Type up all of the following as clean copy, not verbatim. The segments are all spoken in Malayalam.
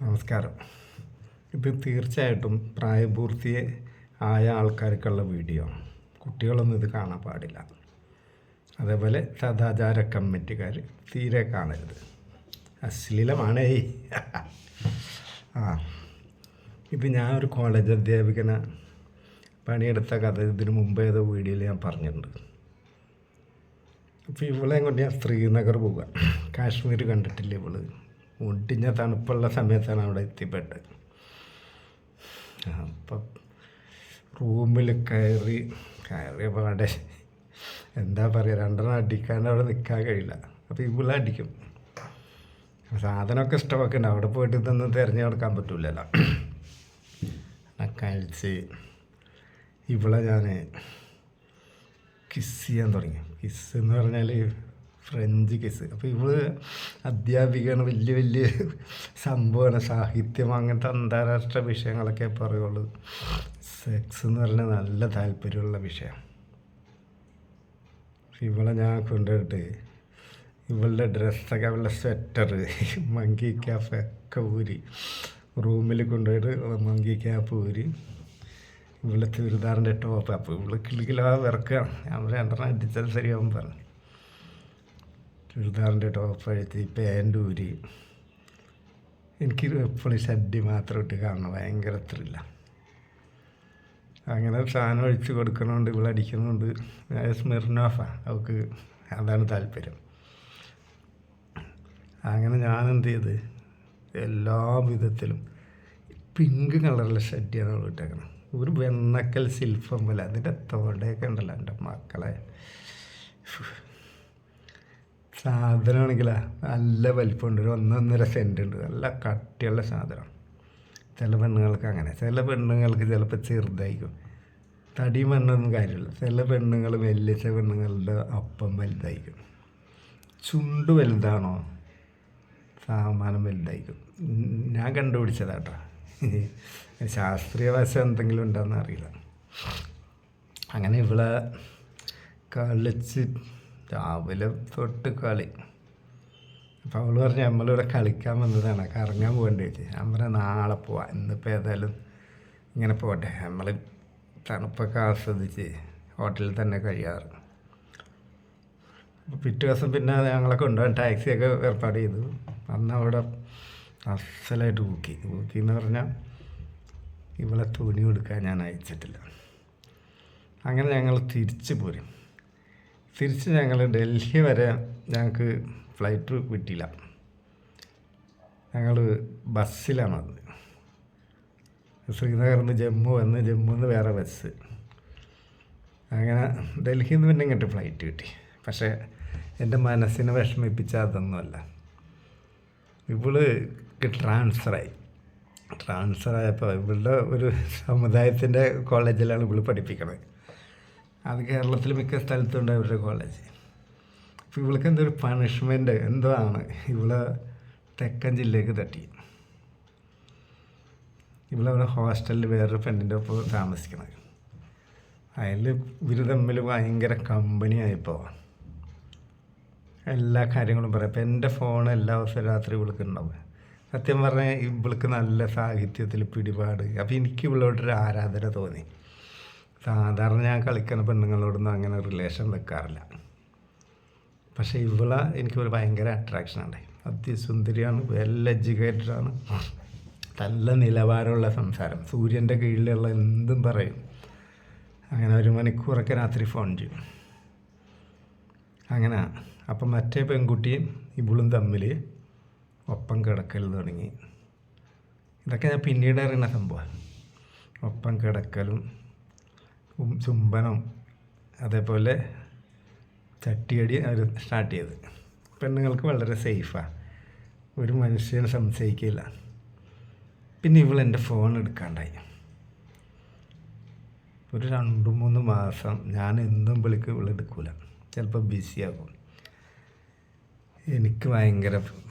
നമസ്കാരം. ഇത് തീർച്ചയായിട്ടും പ്രായപൂർത്തി ആയ ആൾക്കാർക്കുള്ള വീഡിയോ. കുട്ടികളൊന്നും ഇത് കാണാൻ പാടില്ല. അതേപോലെ സദാചാര കമ്മിറ്റിക്കാർ തീരെ കാണരുത്. അശ്ലീലമാണേ. ഇത് ഞാൻ ഒരു കോളേജ് അധ്യാപികനെ പണിയെടുത്ത കഥ ഇതിന് മുമ്പ് ഏതോ വീഡിയോയിൽ ഞാൻ പറഞ്ഞിട്ടുണ്ട്. അപ്പോൾ ഇവളെ കൊണ്ട് ഞാൻ ശ്രീനഗർ പോവുക. കാശ്മീർ കണ്ടിട്ടില്ല ഇവള്. ഒടിഞ്ഞ തണുപ്പുള്ള സമയത്താണ് അവിടെ എത്തിപ്പെട്ടത്. അപ്പം റൂമിൽ കയറിയ പാടെ എന്താ പറയുക, രണ്ടെണ്ണം അടിക്കാണ്ട് അവിടെ നിൽക്കാൻ കഴിയില്ല. അപ്പോൾ ഇവിടെ അടിക്കും. സാധനമൊക്കെ ഇഷ്ടമൊക്കെ ഉണ്ട്. അവിടെ പോയിട്ട് ഇതൊന്നും തിരഞ്ഞു നടക്കാൻ പറ്റില്ലല്ലോ. കഴിച്ച് ഇവിടെ ഞാൻ കിസ് ചെയ്യാൻ തുടങ്ങി. കിസ് എന്ന് പറഞ്ഞാൽ ഫ്രഞ്ച് കിസ്. അപ്പോൾ ഇവള് അധ്യാപികയാണ്, വലിയ വലിയ സംഭവമാണ്, സാഹിത്യം അങ്ങനത്തെ അന്താരാഷ്ട്ര വിഷയങ്ങളൊക്കെ പറയുള്ളൂ. സെക്സ് എന്ന് പറഞ്ഞാൽ നല്ല താല്പര്യമുള്ള വിഷയം. ഇവളെ ഞാൻ കൊണ്ടുപോയിട്ട് ഇവളുടെ ഡ്രസ്സൊക്കെ, അവളുടെ സ്വെറ്റർ, മങ്കി ക്യാപ്പൊക്കെ ഊരി റൂമിൽ കൊണ്ടുപോയിട്ട് മങ്കി ക്യാപ്പ് ഊരി ഇവളുടെ ചുരിദാറിൻ്റെ ടോപ്പ്. അപ്പോൾ ഇവള് കിളിക്കിലാ വിറക്കുകയാണ്. ഞാൻ രണ്ടെണ്ണം അടിച്ചത് ശരിയാവും പറഞ്ഞു. ചുരിദാറിൻ്റെ ടോപ്പ് അഴിച്ച് പാൻറ് ഊരി. എനിക്ക് എപ്പോഴും ഷഡ്ഡി മാത്രം ഇട്ട് കാണണം, ഭയങ്കര ത്രില്ല. അങ്ങനെ സാധനം ഒഴിച്ച് കൊടുക്കണമുണ്ട്, ഇവിടെ അടിക്കുന്നുണ്ട്. സ്മിർനോഫാണ് അവൾക്ക്, അതാണ് താല്പര്യം. അങ്ങനെ ഞാനെന്ത് ചെയ്ത് എല്ലാ വിധത്തിലും പിങ്ക് കളറിലെ ഷഡ്ഡിയാണ് അവൾ ഇട്ടേക്കണം. ഒരു വെണ്ണക്കൽ സിൽഫം പോലെ അതിൻ്റെ തോടയൊക്കെ ഉണ്ടല്ലോ എൻ്റെ മക്കളെ. സാധനമാണെങ്കിലാ നല്ല വലിപ്പമുണ്ട്, ഒരു 1.5 സെൻറ്റ് ഉണ്ട്, നല്ല കട്ടിയുള്ള സാധനം. ചില പെണ്ണുങ്ങൾക്ക് അങ്ങനെ, ചില പെണ്ണുങ്ങൾക്ക് ചിലപ്പോൾ ചെറുതായിരിക്കും. തടി മണ്ണൊന്നും കാര്യമില്ല. ചില പെണ്ണുങ്ങൾ, വലിയ പെണ്ണുങ്ങളുടെ അപ്പം വലുതായിരിക്കും. ചുണ്ട് വലുതാണോ സാമാനം വലുതായിരിക്കും. ഞാൻ കണ്ടുപിടിച്ചതാട്ടോ. ശാസ്ത്രീയ വശം എന്തെങ്കിലും ഉണ്ടോയെന്ന് അറിയില്ല. അങ്ങനെ ഇവിടെ കളിച്ച് രാവിലെ തൊട്ട് കളി. അപ്പോൾ അവൾ പറഞ്ഞ് നമ്മളിവിടെ കളിക്കാൻ വന്നതാണ്, കറങ്ങാൻ പോകേണ്ടി വെച്ച്. ഞാൻ പറഞ്ഞാൽ നാളെ പോവാം, ഇന്നിപ്പോൾ ഏതായാലും ഇങ്ങനെ പോട്ടെ, നമ്മൾ തണുപ്പൊക്കെ ആസ്വദിച്ച് ഹോട്ടലിൽ തന്നെ കഴിയാറ്. അപ്പോൾ പിറ്റേ ദിവസം പിന്നെ ഞങ്ങളെ കൊണ്ടുപോകാൻ ടാക്സിയൊക്കെ ഏർപ്പാട് ചെയ്തു. അന്ന് അവിടെ അസലായിട്ട് ഊക്കി എന്ന് പറഞ്ഞാൽ ഇവളെ തുണി കൊടുക്കാൻ ഞാൻ അയച്ചിട്ടില്ല. അങ്ങനെ ഞങ്ങൾ തിരിച്ച് പോരും. തിരിച്ച് ഞങ്ങൾ ഡൽഹി വരെ ഞങ്ങൾക്ക് ഫ്ലൈറ്റ് കിട്ടിയില്ല. ഞങ്ങൾ ബസ്സിലാണ് വന്നത്. ശ്രീനഗറിൽ നിന്ന് ജമ്മുവിൽ നിന്ന് വേറെ ബസ്. അങ്ങനെ ഡൽഹിയിൽ നിന്ന് പിന്നെ ഇങ്ങോട്ട് ഫ്ലൈറ്റ് കിട്ടി. പക്ഷേ എൻ്റെ മനസ്സിനെ വിഷമിപ്പിച്ച അതൊന്നുമല്ല. ഇവൾക്ക് ട്രാൻസ്ഫറായപ്പോൾ ഇവളുടെ ഒരു സമുദായത്തിൻ്റെ കോളേജിലാണ് ഇവൾ പഠിപ്പിക്കണത്. അത് കേരളത്തിൽ മിക്ക സ്ഥലത്തുണ്ട് അവരുടെ കോളേജ്. അപ്പോൾ ഇവൾക്ക് എന്തൊരു പണിഷ്മെൻറ്റ് എന്തോ ആണ്. ഇവളെ തെക്കൻ ജില്ലയ്ക്ക് തട്ടി. ഇവളവിടെ ഹോസ്റ്റലിൽ വേറൊരു ഫ്രണ്ടിൻ്റെ ഒപ്പം താമസിക്കണത്. അതിൽ ഇവർ തമ്മിൽ ഭയങ്കര കമ്പനിയായപ്പോൾ എല്ലാ കാര്യങ്ങളും പറയാം. അപ്പോൾ എൻ്റെ ഫോൺ എല്ലാ ദിവസവും രാത്രി ഇവൾക്ക് ഉണ്ടാവും. സത്യം പറഞ്ഞാൽ ഇവൾക്ക് നല്ല സാഹിത്യത്തിൽ പിടിപാട്. അപ്പോൾ എനിക്ക് ഇവളോടൊരു ആരാധന തോന്നി. സാധാരണ ഞാൻ കളിക്കുന്ന പെണ്ണുങ്ങളോടൊന്നും അങ്ങനെ റിലേഷൻ വെക്കാറില്ല. പക്ഷേ ഇവളെ എനിക്കൊരു ഭയങ്കര അട്രാക്ഷനുണ്ട്. അതിസുന്ദരിയാണ്, വെൽ എഡ്യൂക്കേറ്റഡാണ്, നല്ല നിലവാരമുള്ള സംസാരം, സൂര്യൻ്റെ കീഴിലുള്ള എന്തും പറയും. അങ്ങനെ 1 മണിക്കൂറൊക്കെ രാത്രി ഫോൺ ചെയ്യും. അങ്ങനെ അപ്പം മറ്റേ പെൺകുട്ടിയും ഇവളും തമ്മിൽ ഒപ്പം കിടക്കൽ തുടങ്ങി. ഇതൊക്കെ ഞാൻ പിന്നീട് അറിയുന്ന സംഭവം. ഒപ്പം കിടക്കലും ചുംബനം, അതേപോലെ ചട്ടിയടി അവർ സ്റ്റാർട്ട് ചെയ്ത്. പെണ്ണുങ്ങൾക്ക് വളരെ സേഫാണ്, ഒരു മനുഷ്യനെ സംശയിക്കില്ല. പിന്നെ ഇവളെൻ്റെ ഫോൺ എടുക്കാണ്ടായി. ഒരു 2-3 മാസം ഞാൻ എന്നും വിളിക്കും, ഇവളെടുക്കില്ല, ചിലപ്പോൾ ബിസിയാകും. എനിക്ക് ഭയങ്കര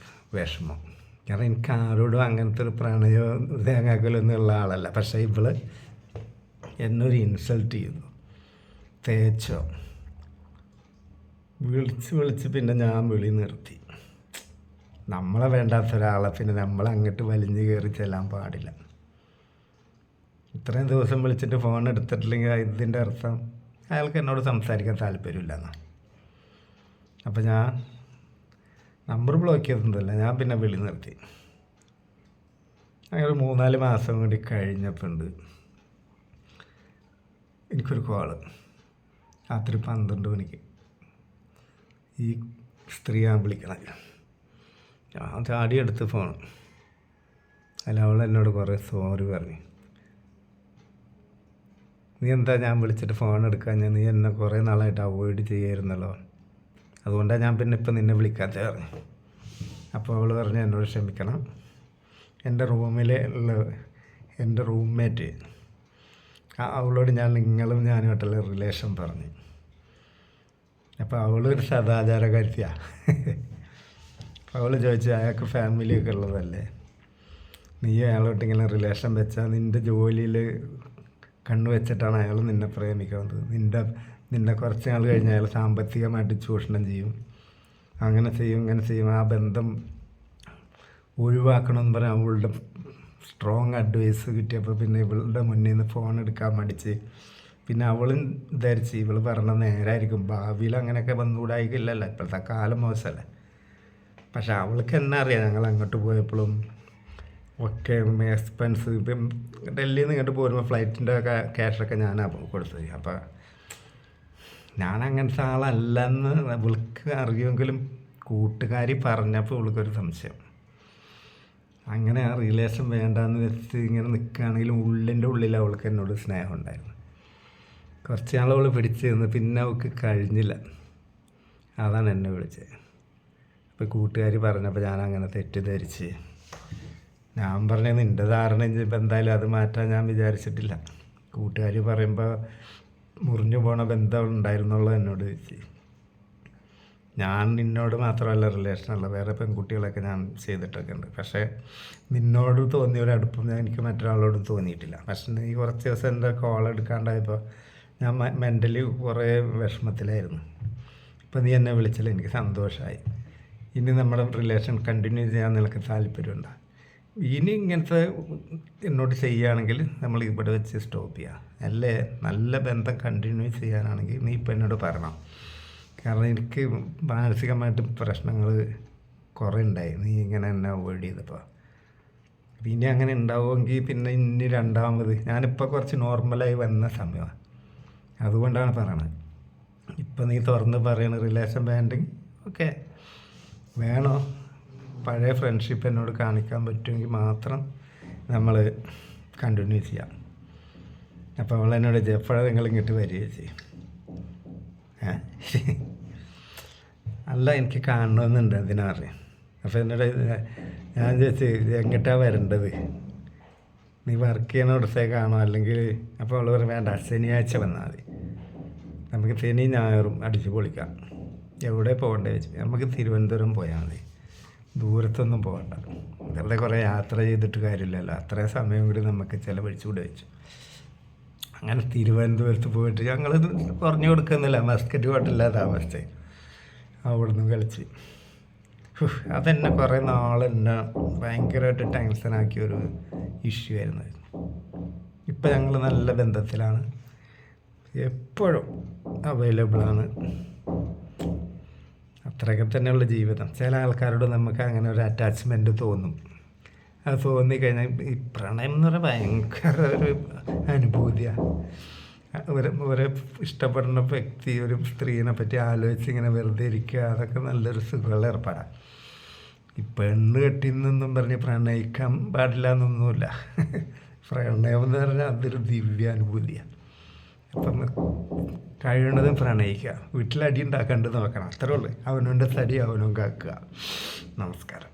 വിഷമം. കാരണം എനിക്ക് ആരോടും അങ്ങനത്തെ ഒരു പ്രണയോ തേങ്ങാക്കലൊന്നും ഉള്ള ആളല്ല. പക്ഷേ ഇവള് എന്നൊരു ഇൻസൾട്ട് ചെയ്തു, തേച്ചോ, വിളിച്ച് പിന്നെ ഞാൻ വിളി നിർത്തി. നമ്മളെ വേണ്ടാത്ത ഒരാളെ പിന്നെ നമ്മൾ അങ്ങോട്ട് വലിഞ്ഞ് കയറി ചെല്ലാൻ പാടില്ല. ഇത്രയും ദിവസം വിളിച്ചിട്ട് ഫോൺ എടുത്തിട്ടില്ലെങ്കിൽ ഇതിൻ്റെ അർത്ഥം അയാൾക്ക് എന്നോട് സംസാരിക്കാൻ താല്പര്യമില്ലെന്നാണ്. അപ്പോൾ ഞാൻ നമ്പർ ബ്ലോക്ക് ചെയ്തിട്ടില്ല, ഞാൻ പിന്നെ വിളി നിർത്തി. അങ്ങനെ ഒരു 3-4 മാസം കൂടി കഴിഞ്ഞപ്പോൾ ഉണ്ട് എനിക്കൊരു കോള്. രാത്രി 12 മണിക്ക് ഈ സ്ത്രീയാണ് വിളിക്കണത്. ഞാൻ ചാടിയെടുത്ത് ഫോൺ. അതിൽ അവൾ എന്നോട് കുറേ സോറി പറഞ്ഞു. നീ എന്താ ഞാൻ വിളിച്ചിട്ട് ഫോൺ എടുക്കാൻ, നീ എന്നെ കുറേ നാളായിട്ട് അവോയ്ഡ് ചെയ്യായിരുന്നല്ലോ, അതുകൊണ്ടാണ് ഞാൻ പിന്നെ ഇപ്പം നിന്നെ വിളിക്കാത്ത പറഞ്ഞു. അപ്പോൾ അവൾ പറഞ്ഞു എന്നോട് ക്ഷമിക്കണം, എൻ്റെ റൂംമേറ്റ് അവളോട് ഞാൻ നിങ്ങളും ഞാനുമായിട്ടുള്ള റിലേഷൻ പറഞ്ഞു. അപ്പോൾ അവളൊരു സദാചാരകാരിയാണ്. അപ്പോൾ അവൾ ചോദിച്ചു, അയാൾക്ക് ഫാമിലിയൊക്കെ ഉള്ളതല്ലേ, നീ അയാളോട്ട് ഇങ്ങനെ റിലേഷൻ വെച്ചാൽ നിൻ്റെ ജോലിയിൽ കണ്ണു വെച്ചിട്ടാണ് അയാൾ നിന്നെ പ്രേമിക്കുന്നത്. നിന്നെ കുറച്ച് നാൾ കഴിഞ്ഞ് അയാൾ സാമ്പത്തികമായിട്ട് ചൂഷണം ചെയ്യും, അങ്ങനെ ചെയ്യും. ആ ബന്ധം ഒഴിവാക്കണമെന്ന് പറഞ്ഞാൽ അവളുടെ സ്ട്രോങ് അഡ്വൈസ് കിട്ടിയപ്പോൾ പിന്നെ ഇവളുടെ മുന്നിൽ നിന്ന് ഫോൺ എടുക്കാൻ മടിച്ച്. പിന്നെ അവളും ധരിച്ച് ഇവൾ പറഞ്ഞ നേരായിരിക്കും, ഭാവിയിൽ അങ്ങനെയൊക്കെ വന്നുകൂടായിക്കില്ലല്ലോ, ഇപ്പോഴത്തെ കാലം മോശമല്ലേ. പക്ഷെ അവൾക്ക് എന്നാ അറിയാം, ഞങ്ങൾ അങ്ങോട്ട് പോയപ്പോഴും ഒക്കെ എക്സ്പെൻസ്. ഇപ്പം ഡൽഹിയിൽ നിന്ന് ഇങ്ങോട്ട് പോരുമ്പോൾ ഫ്ലൈറ്റിൻ്റെ ക്യാഷൊക്കെ ഞാനാണ് കൊടുത്തത്. അപ്പോൾ ഞാൻ അങ്ങനത്തെ ആളല്ലെന്ന് ഇവൾക്ക് അറിയുമെങ്കിലും കൂട്ടുകാരി പറഞ്ഞപ്പോൾ ഇവൾക്കൊരു സംശയം. അങ്ങനെ ആ റിലേഷൻ വേണ്ടാന്ന് വെച്ച് ഇങ്ങനെ നിൽക്കുകയാണെങ്കിലും ഉള്ളിൻ്റെ ഉള്ളിൽ അവൾക്ക് എന്നോട് സ്നേഹം ഉണ്ടായിരുന്നു. കുറച്ച് നാൾ അവൾ പിടിച്ച് നിന്ന്, പിന്നെ അവൾക്ക് കഴിഞ്ഞില്ല. അതാണ് എന്നെ വിളിച്ചത്. അപ്പോൾ കൂട്ടുകാരി പറഞ്ഞപ്പോൾ ഞാൻ അങ്ങനെ തെറ്റിദ്ധരിച്ച്. ഞാൻ പറഞ്ഞത് നിൻ്റെ ധാരണ ഇപ്പം എന്തായാലും അത് മാറ്റാൻ ഞാൻ വിചാരിച്ചിട്ടില്ല. കൂട്ടുകാർ പറയുമ്പോൾ മുറിഞ്ഞു പോണ ബന്ധം ഉണ്ടായിരുന്നുള്ളത് എന്നോട് ചോദിച്ചു. ഞാൻ നിന്നോട് മാത്രമല്ല റിലേഷനുള്ള വേറെ പെൺകുട്ടികളൊക്കെ ഞാൻ ചെയ്തിട്ടൊക്കെ ഉണ്ട്. പക്ഷേ നിന്നോട് തോന്നിയ ഒരു അടുപ്പം എനിക്ക് മറ്റൊരാളോടും തോന്നിയിട്ടില്ല. പക്ഷേ നീ കുറച്ച് ദിവസം എൻ്റെ കോൾ എടുക്കാണ്ടായപ്പോൾ ഞാൻ മെൻ്റലി കുറേ വിഷമത്തിലായിരുന്നു. ഇപ്പോൾ നീ എന്നെ വിളിച്ചാൽ എനിക്ക് സന്തോഷമായി. ഇനി നമ്മുടെ റിലേഷൻ കണ്ടിന്യൂ ചെയ്യാൻ നിനക്ക് താല്പര്യമുണ്ടോ? ഇനി ഇങ്ങനത്തെ എന്നോട് ചെയ്യുകയാണെങ്കിൽ നമ്മൾ ഇവിടെ വെച്ച് സ്റ്റോപ്പ് ചെയ്യാം. അല്ലേ നല്ല ബന്ധം കണ്ടിന്യൂ ചെയ്യാനാണെങ്കിൽ നീ ഇപ്പം എന്നോട് പറയണം. കാരണം എനിക്ക് മാനസികമായിട്ട് പ്രശ്നങ്ങൾ കുറേ ഉണ്ടായി നീ ഇങ്ങനെ എന്നെ അവോയ്ഡ് ചെയ്തപ്പോൾ. പിന്നെ അങ്ങനെ ഉണ്ടാവുമെങ്കിൽ പിന്നെ ഇനി രണ്ടാമത് ഞാനിപ്പോൾ കുറച്ച് നോർമലായി വന്ന സമയമാണ്, അതുകൊണ്ടാണ് പറയണത്. ഇപ്പം നീ തുറന്ന് പറയണ റിലേഷൻ വേണ്ടെങ്കിൽ ഓക്കെ, വേണോ പഴയ ഫ്രണ്ട്ഷിപ്പ് എന്നോട് കാണിക്കാൻ പറ്റുമെങ്കിൽ മാത്രം നമ്മൾ കണ്ടിന്യൂ ചെയ്യാം. അപ്പോൾ അവൾ എന്നോട് എപ്പോഴാണ് നിങ്ങൾ ഇങ്ങോട്ട് വരിക ചെയ്യും? അല്ല, എനിക്ക് കാണണമെന്നുണ്ട്, അതിനറിയാം. അപ്പോൾ എന്നോട് ഞാൻ ചോദിച്ചു എങ്ങോട്ടാണ് വരേണ്ടത്, നീ വർക്ക് ചെയ്യണോടത്തേക്കാണോ അല്ലെങ്കിൽ? അപ്പോൾ അവൾ പറയും വേണ്ട, ശനിയാഴ്ച വന്നാൽ മതി, നമുക്ക് ശനി ഞായറും അടിച്ചു പൊളിക്കാം. എവിടെ പോകേണ്ടത് വെച്ച് നമുക്ക് തിരുവനന്തപുരം പോയാൽ മതി, ദൂരത്തൊന്നും പോകണ്ട, വെറുതെ കുറേ യാത്ര ചെയ്തിട്ട് കാര്യമില്ലല്ലോ, അത്രയും സമയം കൂടി നമുക്ക് ചിലവഴിച്ചുകൂടെ വെച്ചു. അങ്ങനെ തിരുവനന്തപുരത്ത് പോയിട്ട് ഞങ്ങൾ കുറഞ്ഞു കൊടുക്കുന്നില്ല, മസ്കറ്റ് ഹോട്ടലില്ല താമസിച്ചേ, അവിടുന്ന് കളിച്ച്. അതെന്നെ കുറേ നാളെന്നെ ഭയങ്കരമായിട്ട് ടെൻഷനാക്കിയൊരു ഇഷ്യൂ ആയിരുന്നു. ഇപ്പം ഞങ്ങൾ നല്ല ബന്ധത്തിലാണ്, എപ്പോഴും അവൈലബിളാണ്. അത്രയൊക്കെ തന്നെയുള്ള ജീവിതം. ചില ആൾക്കാരോട് നമുക്ക് അങ്ങനെ ഒരു അറ്റാച്ച്മെൻറ്റ് തോന്നും. അത് തോന്നിക്കഴിഞ്ഞാൽ ഈ പ്രണയം എന്ന് പറഞ്ഞാൽ ഭയങ്കര ഒരു അനുഭൂതിയാണ്. ഒരു ഇഷ്ടപ്പെടുന്ന വ്യക്തി ഒരു സ്ത്രീനെ പറ്റി ആലോചിച്ച് ഇങ്ങനെ വെറുതെ ഇരിക്കുക, അതൊക്കെ നല്ലൊരു സുഖമുള്ള ഏർപ്പാടാണ്. ഈ പെണ്ണ് കെട്ടിന്നൊന്നും പറഞ്ഞ് പ്രണയിക്കാൻ പാടില്ല എന്നൊന്നുമില്ല. പ്രണയം എന്ന് പറഞ്ഞാൽ അതൊരു ദിവ്യാനുഭൂതിയാണ്. അപ്പം കഴിയുന്നതും പ്രണയിക്കുക, വീട്ടിലടി ഉണ്ടാക്കാണ്ട് നോക്കണം, അത്രേ ഉള്ളൂ. അവനവൻ്റെ തടി അവനും കാക്കുക. നമസ്കാരം.